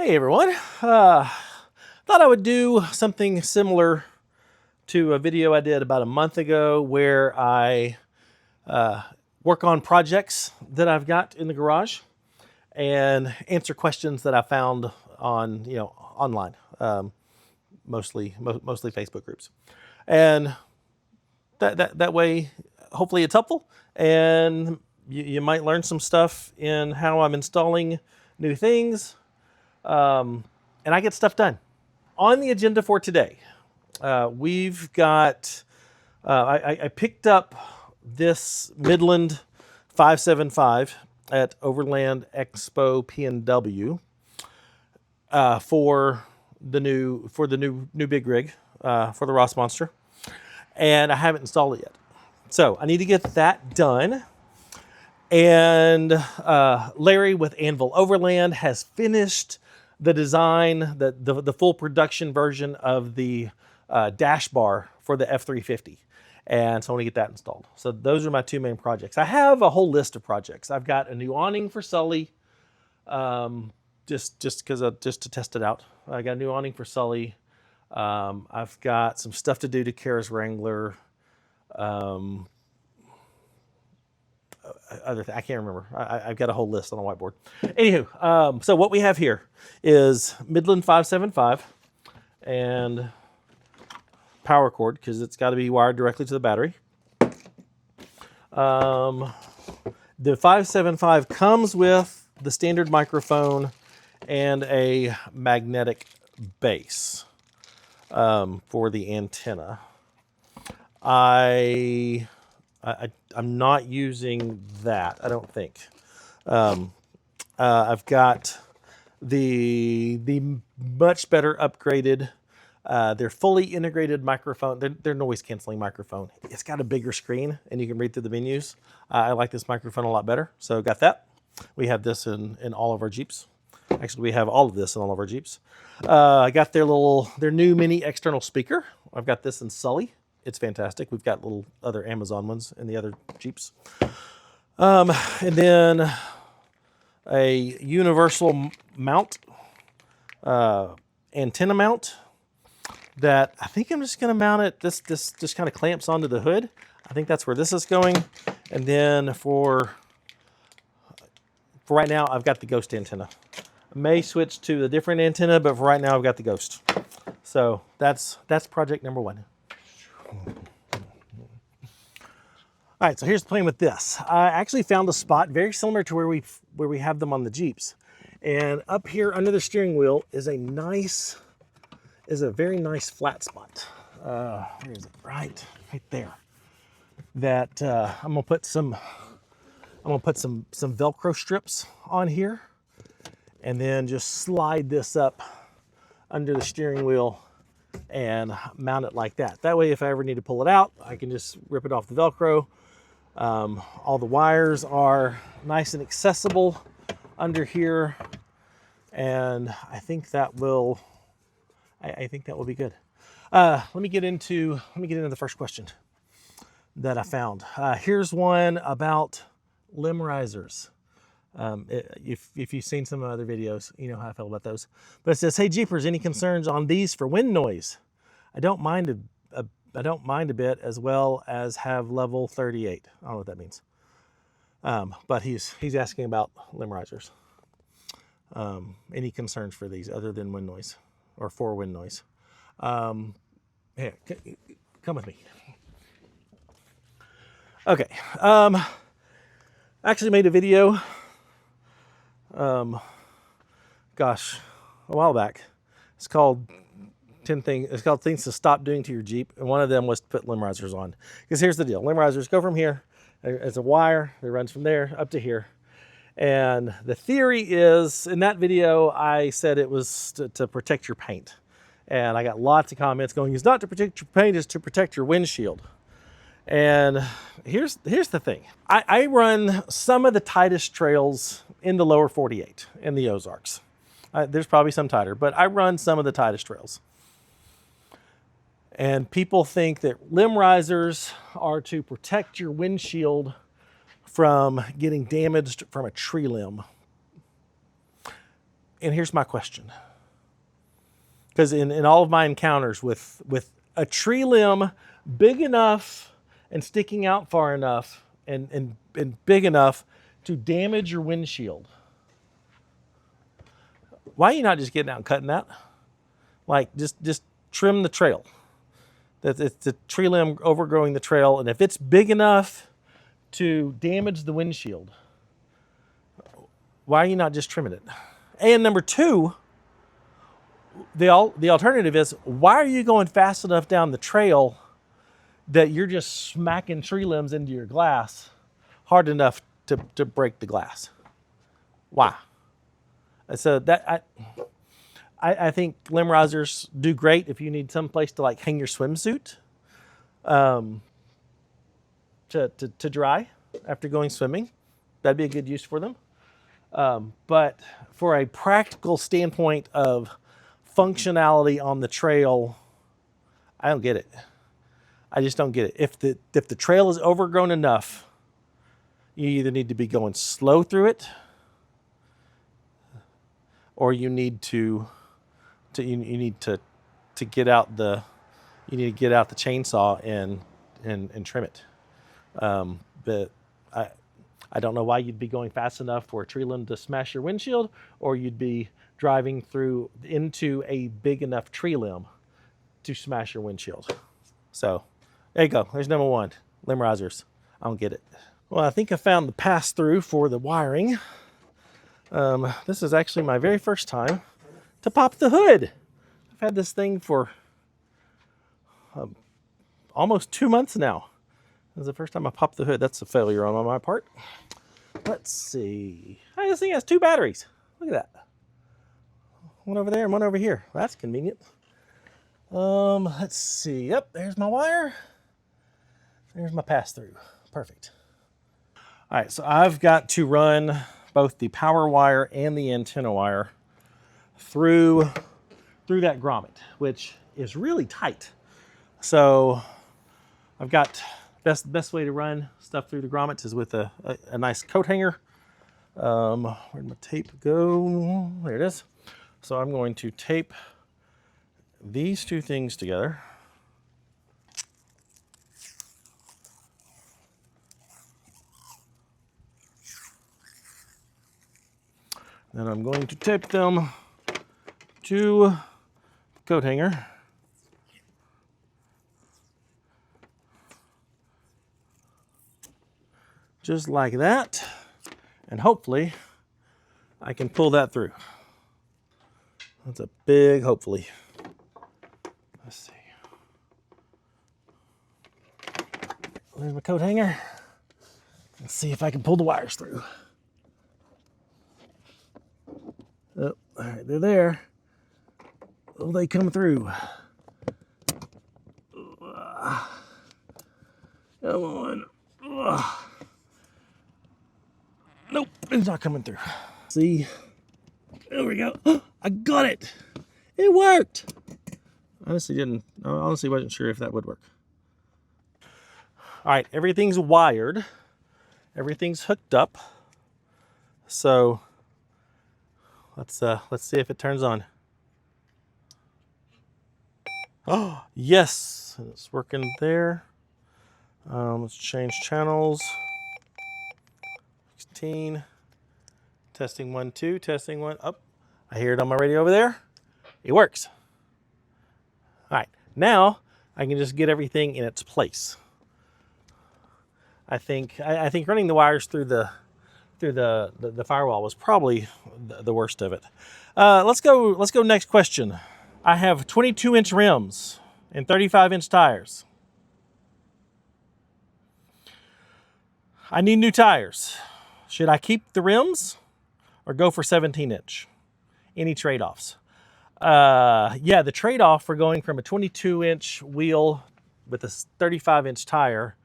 Hey everyone, thought I would do something similar to a video I did about a month ago where I work on projects that I've got in the garage and answer questions that I found on, online, mostly Facebook groups. And that way, hopefully it's helpful and you might learn some stuff in how I'm installing new things. And I get stuff done. On the agenda for today, we've got, I picked up this Midland 575 at Overland Expo PNW for the new big rig for the Ross Monster, and I haven't installed it yet. So I need to get that done. And Larry with Anvil Overland has finished the design, the full production version of the dash bar for the F350. And so I want to get that installed. So those are my two main projects. I have a whole list of projects. I've got a new awning for Sully, just to test it out. I got a new awning for Sully. I've got some stuff to do to Kara's Wrangler. I can't remember. I've got a whole list on the whiteboard. Anywho, so what we have here is Midland 575 and power cord, because it's got to be wired directly to the battery. The 575 comes with the standard microphone and a magnetic base for the antenna. I'm not using that, I don't think. I've got the much better upgraded, they're fully integrated microphone. They're noise canceling microphone. It's got a bigger screen and you can read through the menus. I like this microphone a lot better, so got that. We have this in all of our Jeeps. Actually, we have all of this in all of our Jeeps. I got their new mini external speaker. I've got this in Sully. It's fantastic. We've got little other Amazon ones in the other Jeeps. And then a universal mount, antenna mount that I think I'm just going to mount it. This just kind of clamps onto the hood. I think that's where this is going. And then for right now, I've got the Ghost antenna. I may switch to a different antenna, but for right now, I've got the Ghost. So that's project number one. All right, so here's the plan with this. I actually found a spot very similar to where we have them on the Jeeps. And up here under the steering wheel is a very nice flat spot. Where is it? Right there. That I'm gonna put some Velcro strips on here, and then just slide this up under the steering wheel and mount it like that. That way, if I ever need to pull it out, I can just rip it off the Velcro. All the wires are nice and accessible under here, and I think that will be good. Let me get into the first question that I found. Here's one about limb risers. If you've seen some of my other videos, you know how I feel about those. But it says, "Hey Jeepers, any concerns on these for wind noise? I don't mind a bit, as well as have level 38." I don't know what that means. But he's asking about limb risers. Any concerns for these other than wind noise or for wind noise? Here, come with me. Okay. I actually made a video. Gosh, a while back. It's called 10 things. It's called things to stop doing to your Jeep, and one of them was to put limb risers on. Because here's the deal: limb risers go from here. There's a wire that runs from there up to here, and the theory is, in that video, I said it was to protect your paint, and I got lots of comments going, "It's not to protect your paint; it's to protect your windshield." And here's the thing: I run some of the tightest trails in the lower 48 in the Ozarks. There's probably some tighter, but I run some of the tightest trails. And people think that limb risers are to protect your windshield from getting damaged from a tree limb. And here's my question. Because in all of my encounters with a tree limb big enough and sticking out far enough and big enough to damage your windshield, why are you not just getting out and cutting that? Like, just trim the trail. It's the tree limb overgrowing the trail, and if it's big enough to damage the windshield, why are you not just trimming it? And number two, the alternative is, why are you going fast enough down the trail that you're just smacking tree limbs into your glass hard enough to break the glass? Why? So that I think limb risers do great if you need some place to like hang your swimsuit to dry after going swimming. That'd be a good use for them. But for a practical standpoint of functionality on the trail, I don't get it. I just don't get it. If the trail is overgrown enough, you either need to be going slow through it, or you need to get out the chainsaw and trim it. But I don't know why you'd be going fast enough for a tree limb to smash your windshield, or you'd be driving through into a big enough tree limb to smash your windshield. So there you go. There's number one, limb risers. I don't get it. Well, I think I found the pass-through for the wiring. This is actually my very first time to pop the hood. I've had this thing for almost 2 months now. This is the first time I popped the hood. That's a failure on my part. Let's see. Hey, this thing has 2 batteries. Look at that. One over there and one over here. That's convenient. Let's see. Yep, there's my wire. There's my pass-through. Perfect. All right, so I've got to run both the power wire and the antenna wire through that grommet, which is really tight. So I've got best way to run stuff through the grommets is with a nice coat hanger. Where'd my tape go? There it is. So I'm going to tape these 2 things together. Then I'm going to tape them to the coat hanger. Just like that. And hopefully I can pull that through. That's a big hopefully. Let's see. There's my coat hanger. Let's see if I can pull the wires through. Oh, all right, they're there. Will they come through? Come on. Nope, it's not coming through. See? There we go. I got it. It worked. I honestly wasn't sure if that would work. All right, everything's wired. Everything's hooked up. So let's see if it turns on. Oh, yes, it's working there. Let's change channels. 16. Testing 1, 2. Testing 1. Up. I hear it on my radio over there. It works. All right, now I can just get everything in its place. I think running the wires through the firewall was probably the worst of it. Let's go next question. I have 22-inch rims and 35-inch tires. I need new tires. Should I keep the rims or go for 17-inch? Any trade-offs? Yeah, the trade-off for going from a 22-inch wheel with a 35-inch tire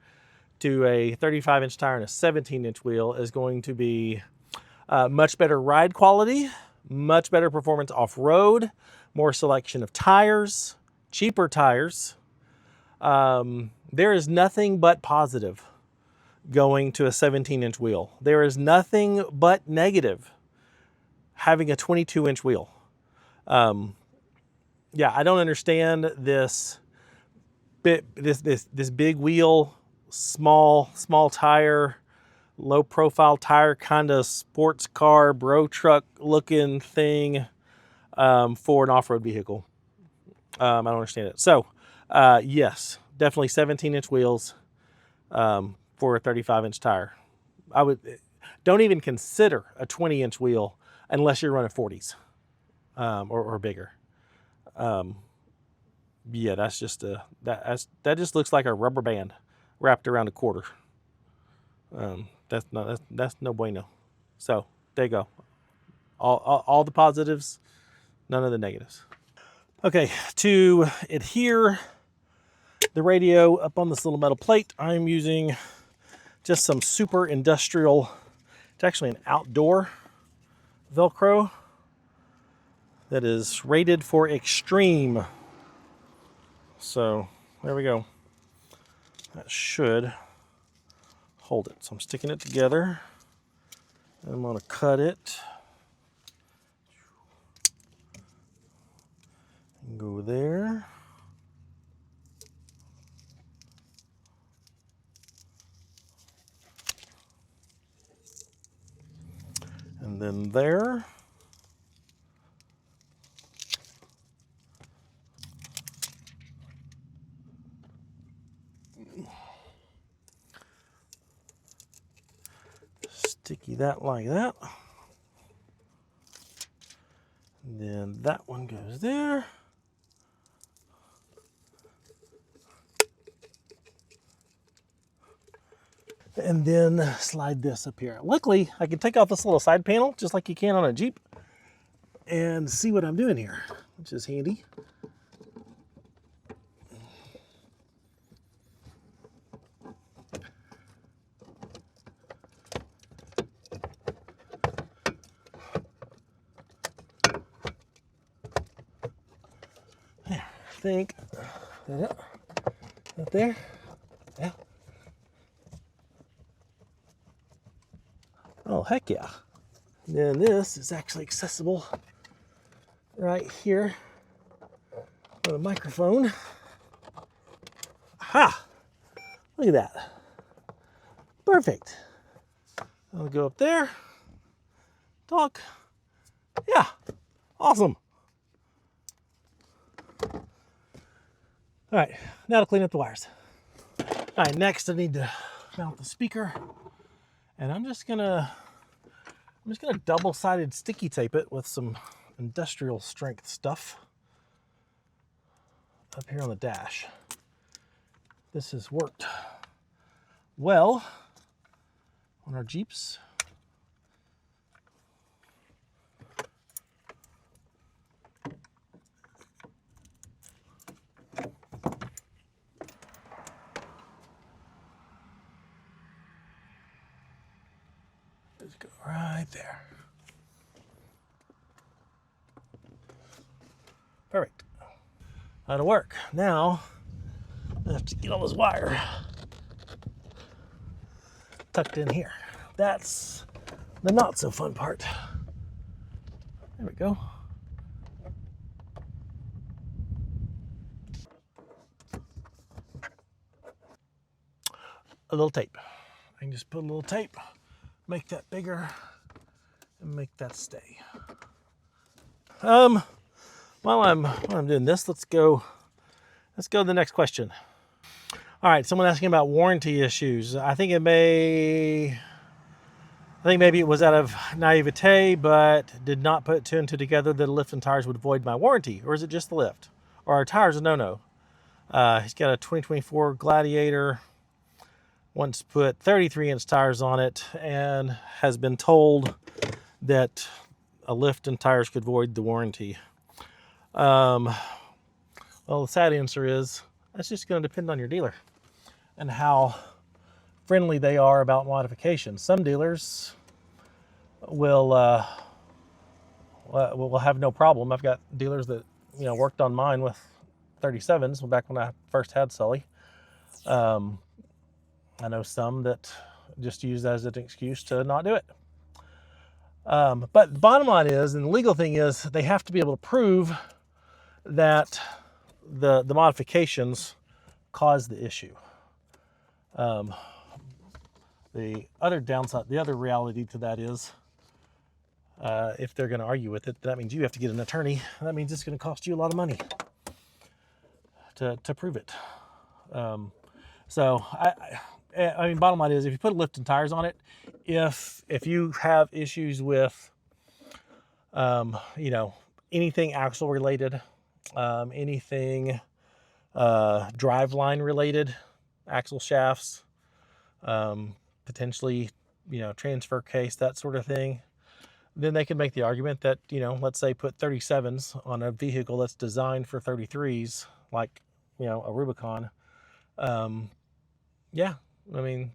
to a 35-inch tire and a 17-inch wheel is going to be much better ride quality, much better performance off-road, more selection of tires, cheaper tires. There is nothing but positive going to a 17-inch wheel. There is nothing but negative having a 22-inch wheel. Yeah, I don't understand this big wheel, small tire, low profile tire, kind of sports car, bro truck looking thing for an off-road vehicle. I don't understand it. So, yes, definitely 17-inch wheels for a 35-inch tire. Don't even consider a 20-inch wheel unless you're running 40s or bigger. Yeah, that's just that just looks like a rubber band wrapped around a quarter. That's no bueno. So there you go. All the positives, none of the negatives. Okay, to adhere the radio up on this little metal plate, I'm using just some super industrial, it's actually an outdoor Velcro that is rated for extreme. So there we go. That should hold it. So I'm sticking it together. I'm going to cut it. And go there. And then there. Sticky that like that. And then that one goes there. And then slide this up here. Luckily, I can take off this little side panel just like you can on a Jeep and see what I'm doing here, which is handy. There, I think. Up there. Yeah. Oh, heck yeah. And then this is actually accessible right here with a microphone. Aha! Look at that. Perfect. I'll go up there. Talk. Yeah. Awesome. All right. Now to clean up the wires. All right. Next, I need to mount the speaker, and I'm just gonna double-sided sticky tape it with some industrial strength stuff up here on the dash. This has worked well on our Jeeps. Just go right there. Perfect. That'll work. Now, I have to get all this wire tucked in here. That's the not so fun part. There we go. A little tape. I can just put a little tape, make that bigger, and make that stay. While I'm doing this, let's go to the next question. All right, someone asking about warranty issues. I think maybe it was out of naivete, but did not put two and two together that a lift and tires would void my warranty. Or is it just the lift? Or are tires a no-no? He's got a 2024 Gladiator, once put 33-inch tires on it, and has been told that a lift and tires could void the warranty. Well, the sad answer is that's just going to depend on your dealer and how friendly they are about modifications. Some dealers will have no problem. I've got dealers that worked on mine with 37s back when I first had Sully. I know some that just use that as an excuse to not do it. But the bottom line is, and the legal thing is, they have to be able to prove that the modifications caused the issue. The other downside, the other reality to that is, if they're going to argue with it, that means you have to get an attorney. That means it's going to cost you a lot of money to prove it. So I mean, bottom line is, if you put lift and tires on it, if you have issues with, you know, anything axle related, anything driveline related, axle shafts, potentially, you know, transfer case, that sort of thing, then they can make the argument that, you know, let's say put 37s on a vehicle that's designed for 33s, like, you know, a Rubicon. Yeah, I mean,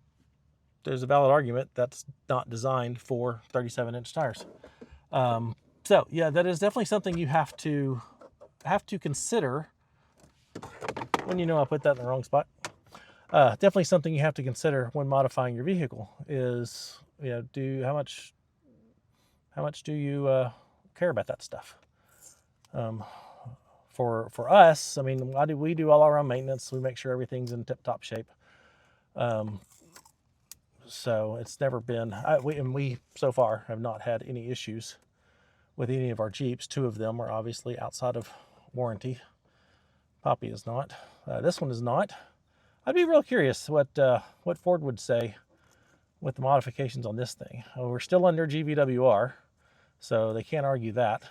there's a valid argument that's not designed for 37-inch tires. So yeah, that is definitely something you have to consider when, you know, I put that in the wrong spot. Definitely something you have to consider when modifying your vehicle is, you know, how much do you care about that stuff? For us, I mean, we do all our own maintenance. We make sure everything's in tip-top shape. So it's never been, we so far have not had any issues with any of our Jeeps. 2 of them are obviously outside of warranty. Poppy is not. This one is not. I'd be real curious what Ford would say with the modifications on this thing. We're still under GVWR, so they can't argue that.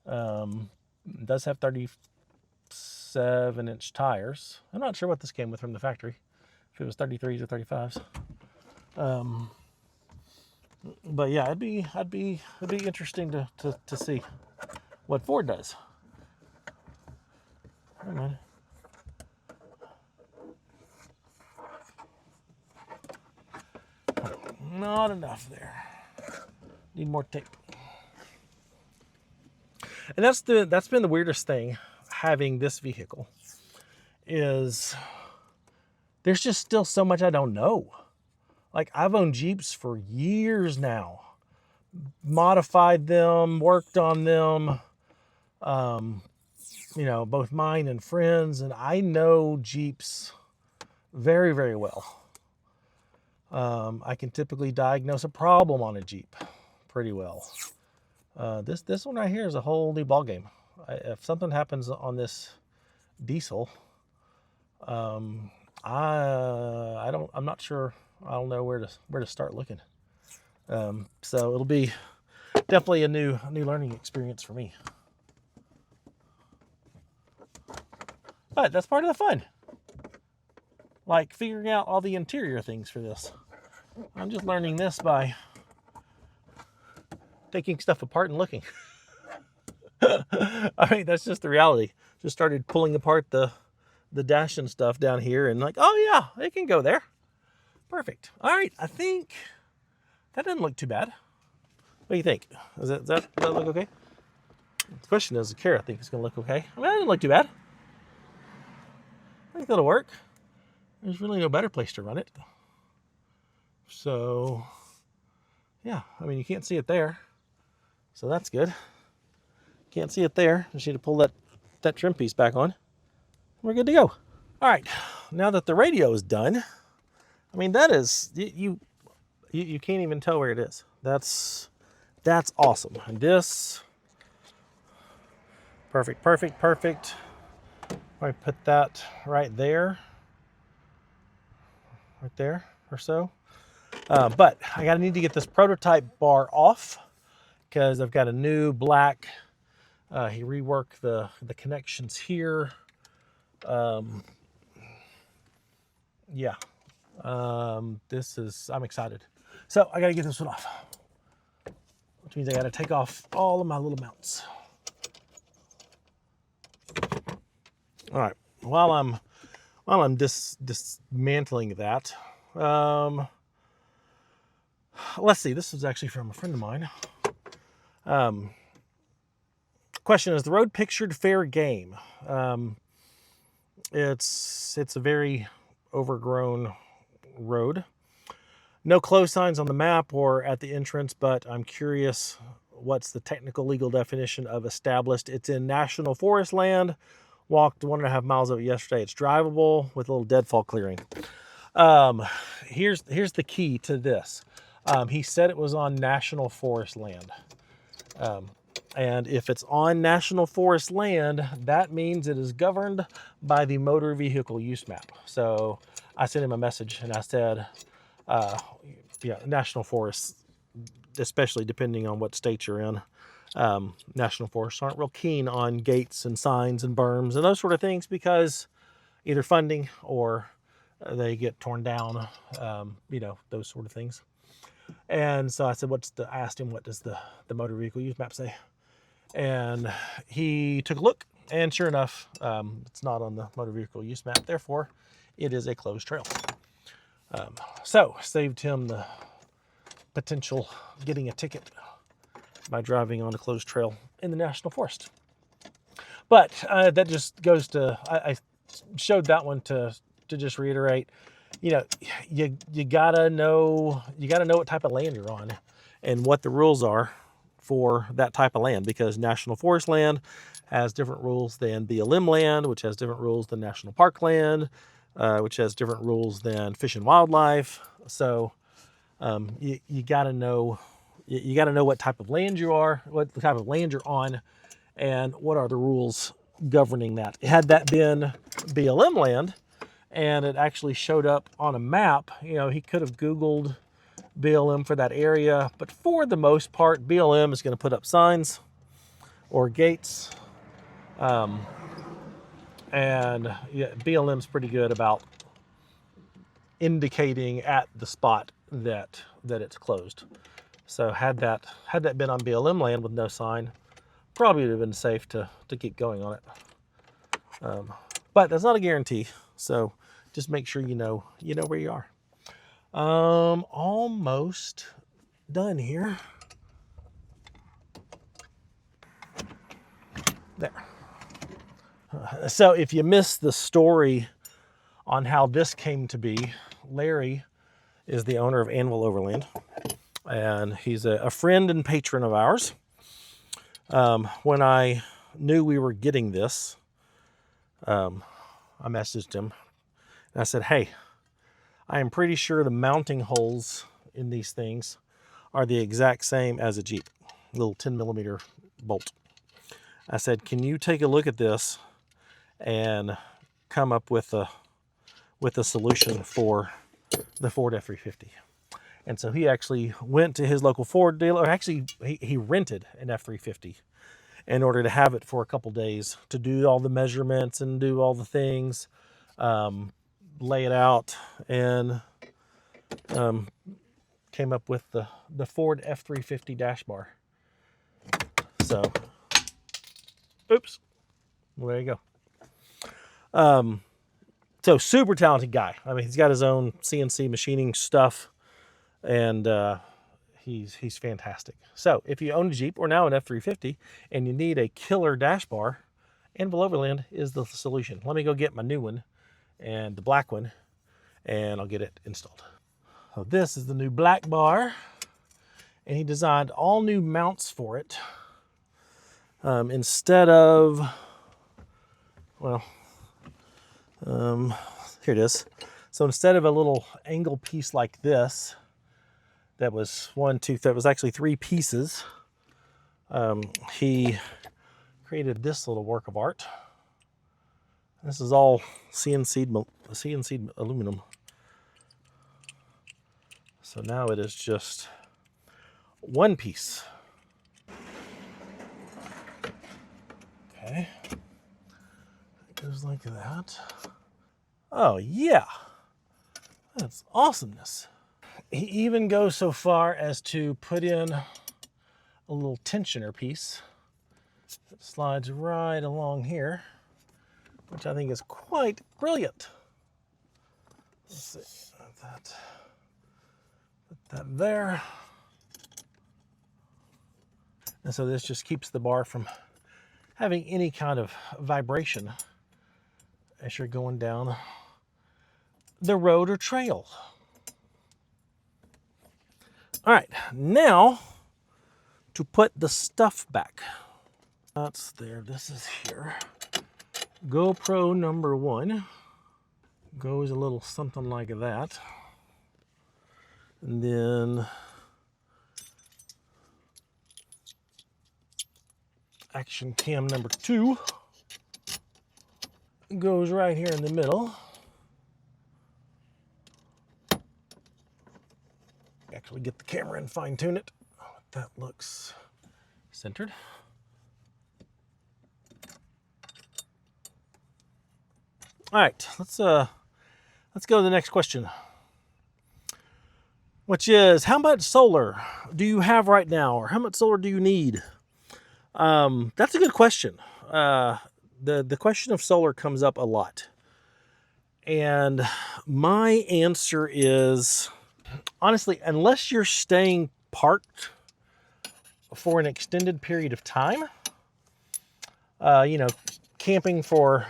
It does have 37-inch tires. I'm not sure what this came with from the factory, if it was 33s or 35s. But yeah, it'd be interesting to see what Ford does. Come on. Not enough there. Need more tape. And that's been the weirdest thing having this vehicle, is there's just still so much I don't know. Like, I've owned Jeeps for years now, modified them, worked on them, you know, both mine and friends, and I know Jeeps very, very well. I can typically diagnose a problem on a Jeep pretty well. This one right here is a whole new ballgame. If something happens on this diesel, I'm not sure. I don't know where to start looking. So it'll be definitely a new learning experience for me. But that's part of the fun. Like figuring out all the interior things for this. I'm just learning this by taking stuff apart and looking. I mean, that's just the reality. Just started pulling apart the dash and stuff down here, and like, oh yeah, it can go there. Perfect. All right, I think that doesn't look too bad. What do you think? Does that look okay? The question is, the Cara I think it's gonna look okay. I mean, that didn't look too bad. I think that'll work. There's really no better place to run it. So, yeah, I mean, you can't see it there. So that's good. Can't see it there. Just need to pull that trim piece back on. We're good to go. All right, now that the radio is done, I mean, that is, you can't even tell where it is. That's awesome. And this, perfect. I put that right there or so. But I need to get this prototype bar off because I've got a new black. He reworked the connections here. Yeah. I'm excited. So I got to get this one off, which means I got to take off all of my little mounts. All right. While I'm dismantling that, let's see. This is actually from a friend of mine. Question is, the road pictured fair game? It's a very overgrown road. No close signs on the map or at the entrance, but I'm curious what's the technical legal definition of established. It's in national forest land. Walked 1.5 miles of it yesterday. It's drivable with a little deadfall clearing. Here's the key to this. He said it was on national forest land. And if it's on national forest land, that means it is governed by the motor vehicle use map. So I sent him a message and I said, yeah, national forests, especially depending on what state you're in, national forests aren't real keen on gates and signs and berms and those sort of things because either funding or they get torn down, you know, those sort of things. And so I said, I asked him, what does the motor vehicle use map say? And he took a look, and sure enough, it's not on the motor vehicle use map. Therefore, it is a closed trail. So saved him the potential getting a ticket by driving on a closed trail in the national forest. But that just goes to, I showed that one to just reiterate, you know, you gotta know what type of land you're on and what the rules are for that type of land, because national forest land has different rules than BLM land, which has different rules than national park land, which has different rules than fish and wildlife. So you got to know what type of land you are, what type of land you're on, and what are the rules governing that. Had that been BLM land and it actually showed up on a map, you know, he could have Googled BLM for that area, but for the most part, BLM is going to put up signs or gates. And yeah, BLM's pretty good about indicating at the spot that it's closed. So had that been on BLM land with no sign, probably would have been safe to keep going on it. But that's not a guarantee. So just make sure you know where you are. Almost done here. There. So if you missed the story on how this came to be, Larry is the owner of Anvil Overland, and he's a friend and patron of ours. When I knew we were getting this, I messaged him and I said, hey, I am pretty sure the mounting holes in these things are the exact same as a Jeep, little 10mm bolt. I said, can you take a look at this and come up with a solution for the Ford F-350? And so he actually went to his local Ford dealer, or actually he rented an F-350 in order to have it for a couple days to do all the measurements and do all the things, lay it out, and came up with the Ford F-350 dash bar. So, oops, well, there you go. So super talented guy. I mean, he's got his own CNC machining stuff, and he's fantastic. So if you own a Jeep or now an F-350 and you need a killer dash bar, Anvil Overland is the solution. Let me go get my new one and the black one, and I'll get it installed. So this is the new black bar, and he designed all new mounts for it. Instead of, well, here it is. So instead of a little angle piece like this, that was that was actually 3 pieces, he created this little work of art. This is all CNC'd aluminum. So now it is just one piece. Okay. It goes like that. Oh yeah, that's awesomeness. He even goes so far as to put in a little tensioner piece that slides right along here, which I think is quite brilliant. Let's see, put that there. And so this just keeps the bar from having any kind of vibration as you're going down the road or trail. All right, now to put the stuff back. That's there, this is here. GoPro number 1 goes a little something like that. And then action cam number 2 goes right here in the middle. Actually get the camera and fine tune it. That looks centered. All right, let's go to the next question, which is, how much solar do you have right now, or how much solar do you need? That's a good question. The question of solar comes up a lot, and my answer is, honestly, unless you're staying parked for an extended period of time, camping for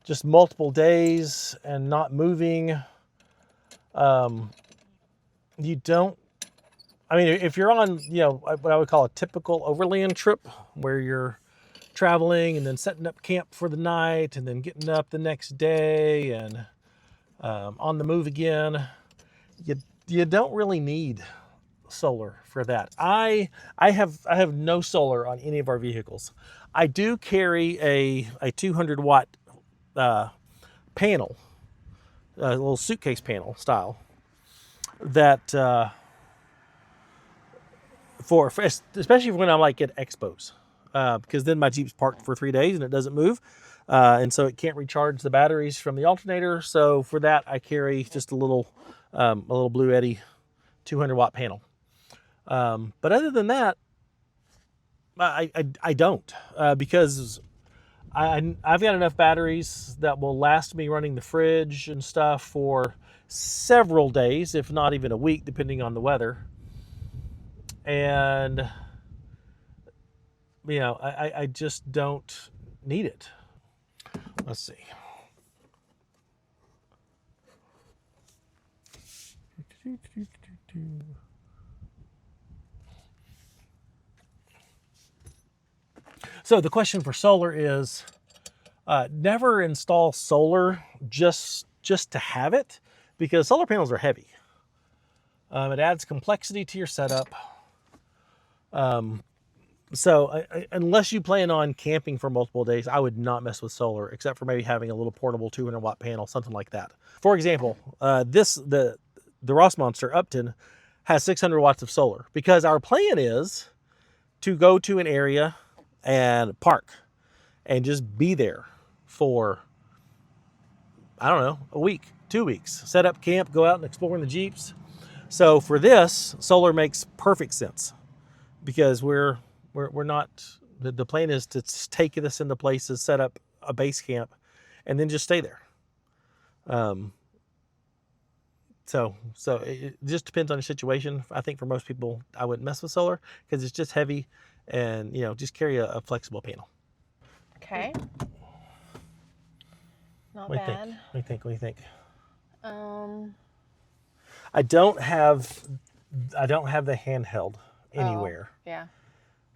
just multiple days and not moving, you don't, if you're on, what I would call a typical overland trip where you're traveling and then setting up camp for the night and then getting up the next day and on the move again, you don't really need solar for that. I have no solar on any of our vehicles. I do carry a 200 watt panel, a little suitcase panel style, that for especially when I'm like at expos, because then my Jeep's parked for 3 days and it doesn't move, and so it can't recharge the batteries from the alternator. So for that, I carry just a little Blue Eddy 200 watt panel. But other than that, I don't, because I've got enough batteries that will last me running the fridge and stuff for several days, if not even a week, depending on the weather. And, I just don't need it. Let's see. So the question for solar is, never install solar just to have it, because solar panels are heavy. It adds complexity to your setup. So unless you plan on camping for multiple days, I would not mess with solar, except for maybe having a little portable 200 watt panel, something like that. For example, the Ross Monster Upton has 600 watts of solar, because our plan is to go to an area and park and just be there for, I don't know, a week, 2 weeks, set up camp, go out and explore in the Jeeps. So for this, solar makes perfect sense, because we're not, the plan is to take this into places, set up a base camp, and then just stay there. So it just depends on the situation. I think for most people, I wouldn't mess with solar because it's just heavy, and just carry a flexible panel. Okay. Not bad. What do you think? I don't have the handheld anywhere. Oh, yeah.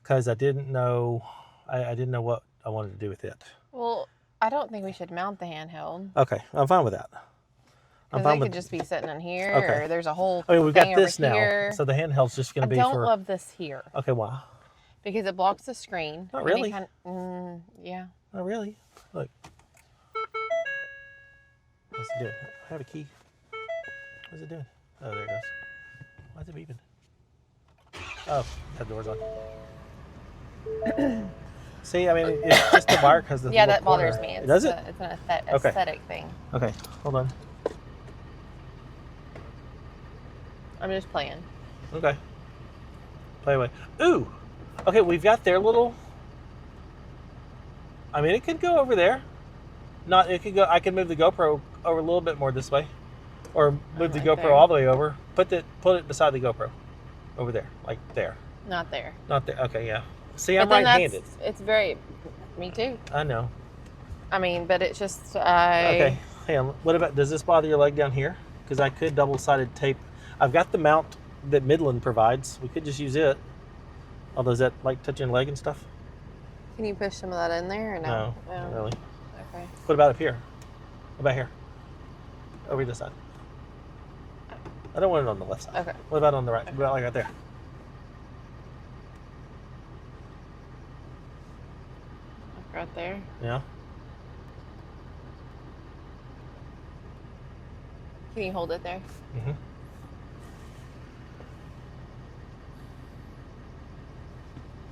Because I didn't know what I wanted to do with it. Well, I don't think we should mount the handheld. Okay, I'm fine with that. Because they could just be sitting in here, okay. Or there's a whole we've got this now, here. So the handheld's just going to be for... I don't love this here. Okay, why? Because it blocks the screen. Not really. Yeah. Not really. Look. What's it doing? I have a key. What's it doing? Oh, there it goes. Why is it beeping? Oh, that door's on. See, it's just the wire because the that bothers me. Does it? It's an aesthetic thing. Okay, hold on. I'm just playing. Okay. Play away. Ooh! Okay, we've got their little... it could go over there. I can move the GoPro over a little bit more this way. Or move the GoPro all the way over. Put it beside the GoPro. Over there. Like there. Not there. Not there. Okay, yeah. See, I'm right-handed. It's very... Me too. I know. But it's just... Okay, hang on. What about... Does this bother your leg down here? Because I could double-sided tape... I've got the mount that Midland provides. We could just use it. Although, is that like touching your leg and stuff? Can you push some of that in there or no? No, not really. Okay. What about up here? What about here? Over this side. I don't want it on the left side. Okay. What about on the right? What about like right there? Right there. Yeah. Can you hold it there? Mm-hmm.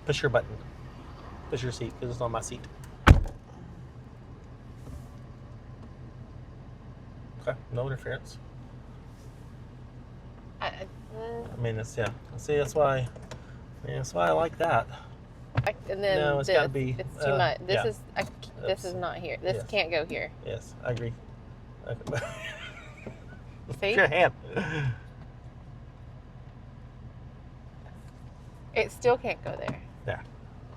Push your button. Push your seat because it's on my seat. Okay. No interference. I mean, it's yeah. See, that's why. That's why I like that. And then No, it's got to be. It's too much. This yeah. is this is not here. This Yes. can't go here. Yes, I agree. Okay. See? Your hand. It still can't go there. There.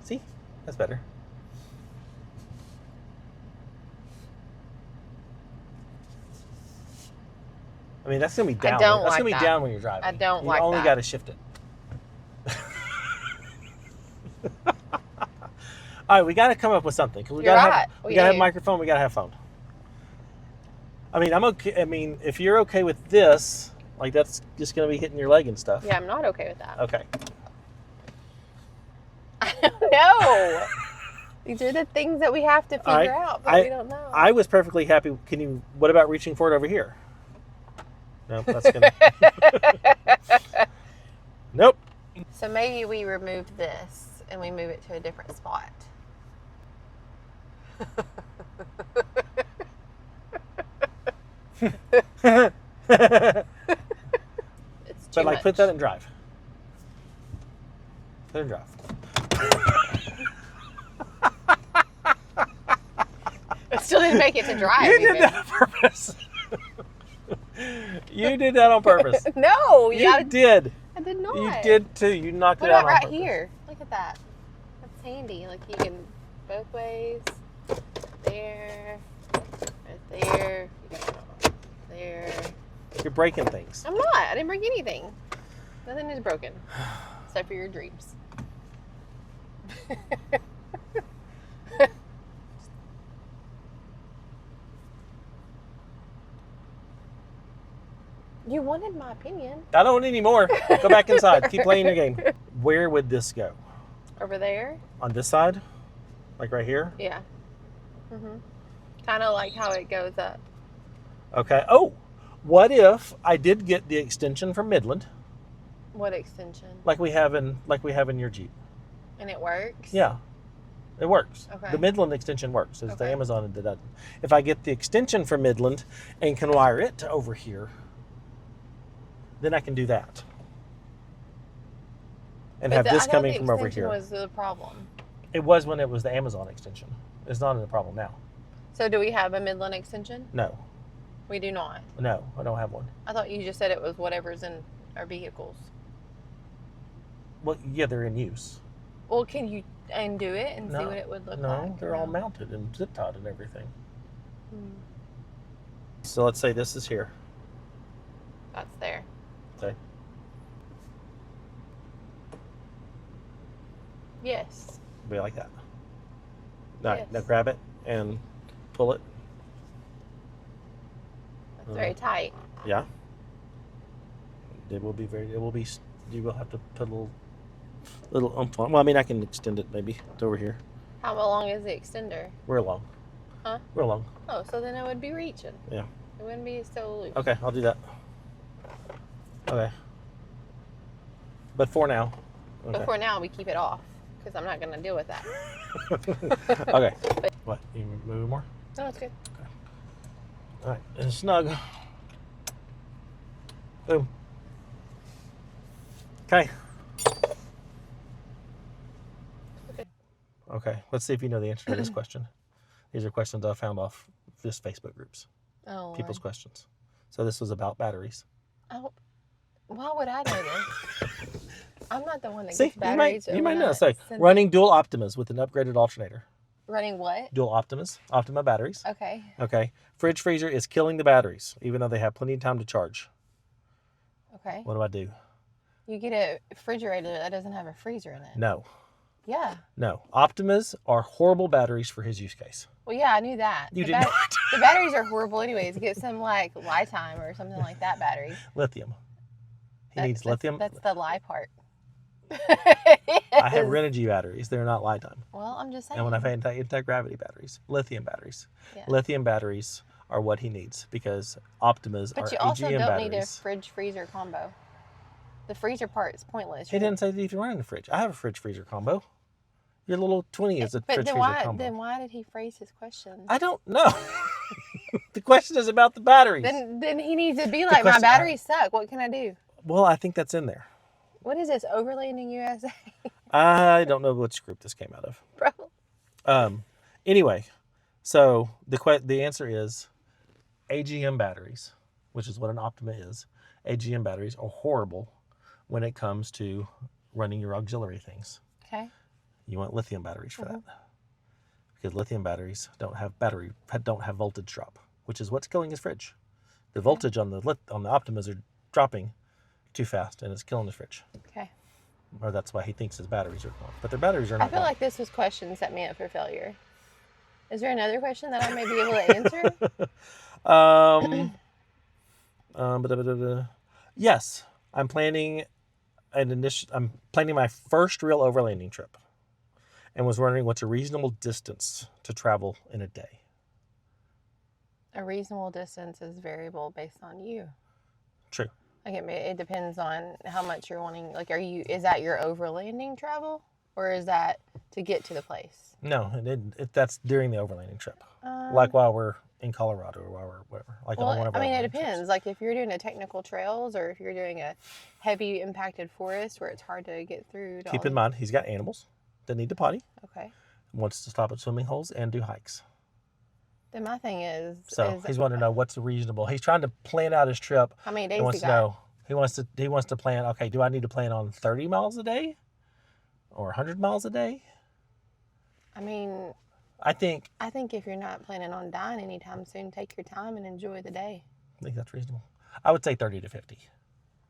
See? That's better. I mean, that's gonna be down. don't That's like gonna be that. down when you're driving. I don't you like only that. got to shift it. All right, we got to come up with something because we You're got to right. have we We got to have do. microphone. We got to have phone. I mean, I'm okay. I mean, if you're okay with this, like that's just gonna be hitting your leg and stuff. Yeah, I'm not okay with that. Okay. I don't know. These are the things that we have to figure right. out, but we don't know. I was perfectly happy. Can you? What about reaching for it over here? No, that's gonna. Nope. So maybe we remove this and we move it to a different spot. It's too But like, much. put that in drive. Put it in drive. It still didn't make it to drive. You did even. that on purpose. You did that on purpose. No, You did. I did not. You did too. You knocked What it out about on right purpose. here? Look at that. That's handy. Like you can both ways. There. Right there. There. You're breaking things. I'm not. I didn't break anything. Nothing is broken. Except for your dreams. You wanted my opinion. I don't need any more. Go back inside. Keep playing your game. Where would this go? Over there? On this side? Like right here? Yeah. Kind of like how it goes up. Okay. Oh, what if I did get the extension from Midland, What extension? like we have in your Jeep? And it works? Yeah, it works. Okay. The Midland extension works. It's the Okay. Amazon that doesn't. If I get the extension from Midland and can wire it to over here, then I can do that. And have this coming from over here. Was the problem. It was when it was the Amazon extension. It's not a problem now. So do we have a Midland extension? No, We do not. no, I don't have one. I thought you just said it was whatever's in our vehicles. Well, yeah, they're in use. Well, can you undo it and see No, what it would look No, like? they're all mounted and zip tied and everything. Hmm. So let's say this is here. That's there. Okay. Yes. Be like that. All right, Yes. now grab it and pull it. That's very tight. Yeah. You will have to put a little umph on. Well, I mean, I can extend it maybe to over here. How long is the extender? Real long. Huh? Real long. Oh, so then it would be reaching. Yeah. It wouldn't be so loose. Okay, I'll do that. Okay. But for now. Okay. But for now, we keep it off because I'm not going to deal with that. Okay. What? You move more? No, it's good. All right, and snug. Boom. Okay. Okay, let's see if you know the answer to this question. These are questions I found off just Facebook groups. Oh, People's questions. So this was about batteries. Oh, why would I know this? I'm not the one that See, gets batteries. you might know. overnight. Say Since- running dual Optimas with an upgraded alternator. Running what? Dual Optima batteries. Okay. Okay. Fridge freezer is killing the batteries, even though they have plenty of time to charge. Okay. What do I do? You get a refrigerator that doesn't have a freezer in it. No. Yeah. No. Optimas are horrible batteries for his use case. Well, yeah, I knew that. You did not. The batteries are horrible anyways. Get some like Lifetime or something like that battery. Lithium. He needs lithium. That's the lie part. I have Renogy batteries. They're not Lifetime. Well, I'm just saying. And when I've had anti-gravity batteries, lithium batteries. Yeah. Lithium batteries are what he needs because Optimas are AGM batteries. But you also don't need a fridge-freezer combo. The freezer part is pointless. He didn't say that if you run in the fridge. I have a fridge-freezer combo. Your little 20 is a fridge-freezer combo. Then why did he phrase his question? I don't know. The question is about the batteries. Then he needs to be like, my batteries suck. What can I do? Well, I think that's in there. What is this, Overlanding USA? I don't know which group this came out of. Bro. Anyway, so the answer is AGM batteries, which is what an Optima is. AGM batteries are horrible when it comes to running your auxiliary things. Okay. You want lithium batteries for that. Because lithium batteries don't have voltage drop, which is what's killing his fridge. The voltage on the Optimas are dropping too fast, and it's killing his fridge. Okay. Or that's why he thinks his batteries are gone. But their batteries are not. I feel like this was question set me up for failure. Is there another question that I may be able to answer? Yes, I'm planning I'm planning my first real overlanding trip, and was wondering what's a reasonable distance to travel in a day. A reasonable distance is variable based on you. True. Like it depends on how much you're wanting. Like, is that your overlanding travel, or is that to get to the place? No, that's during the overlanding trip. Like while we're in Colorado or while we're whatever. Like on one of our it depends. Trips. Like if you're doing a technical trails or if you're doing a heavy impacted forest where it's hard to get through. Keep in mind, he's got animals that need to potty. Okay. Wants to stop at swimming holes and do hikes. Then my thing is... he's wanting to know what's reasonable. He's trying to plan out his trip. How many days he wants to know. He wants to plan, okay, do I need to plan on 30 miles a day? Or 100 miles a day? I mean... I think if you're not planning on dying anytime soon, take your time and enjoy the day. I think that's reasonable. I would say 30 to 50.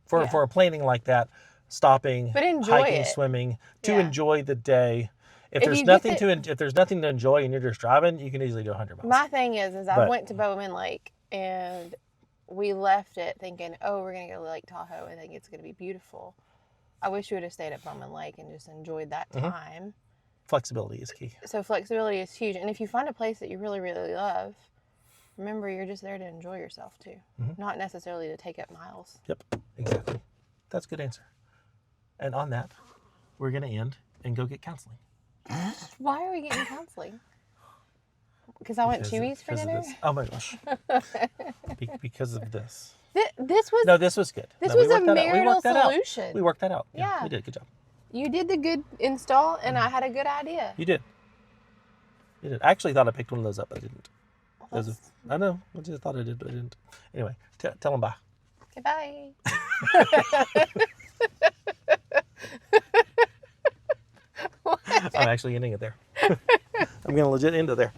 For a planning like that, stopping, hiking, swimming, to enjoy the day. If there's nothing to enjoy and you're just driving, you can easily do 100 miles. My thing is I went to Bowman Lake and we left it thinking, oh, we're going to go to Lake Tahoe. I think it's going to be beautiful. I wish we would have stayed at Bowman Lake and just enjoyed that time. Flexibility is key. So flexibility is huge. And if you find a place that you really, really love, remember you're just there to enjoy yourself too. Not necessarily to take up miles. Yep, exactly. That's a good answer. And on that, we're going to end and go get counseling. Why are we getting counseling? Because I went Chewy's for dinner? Oh my gosh. Because of this. This was good. This was a marital solution. We worked that out. Yeah. We did. Good job. You did the good install, and I had a good idea. You did. I actually thought I picked one of those up, but I didn't. I know. I just thought I did, but I didn't. Anyway, tell them bye. Goodbye. I'm actually ending it there. I'm going to legit end it there.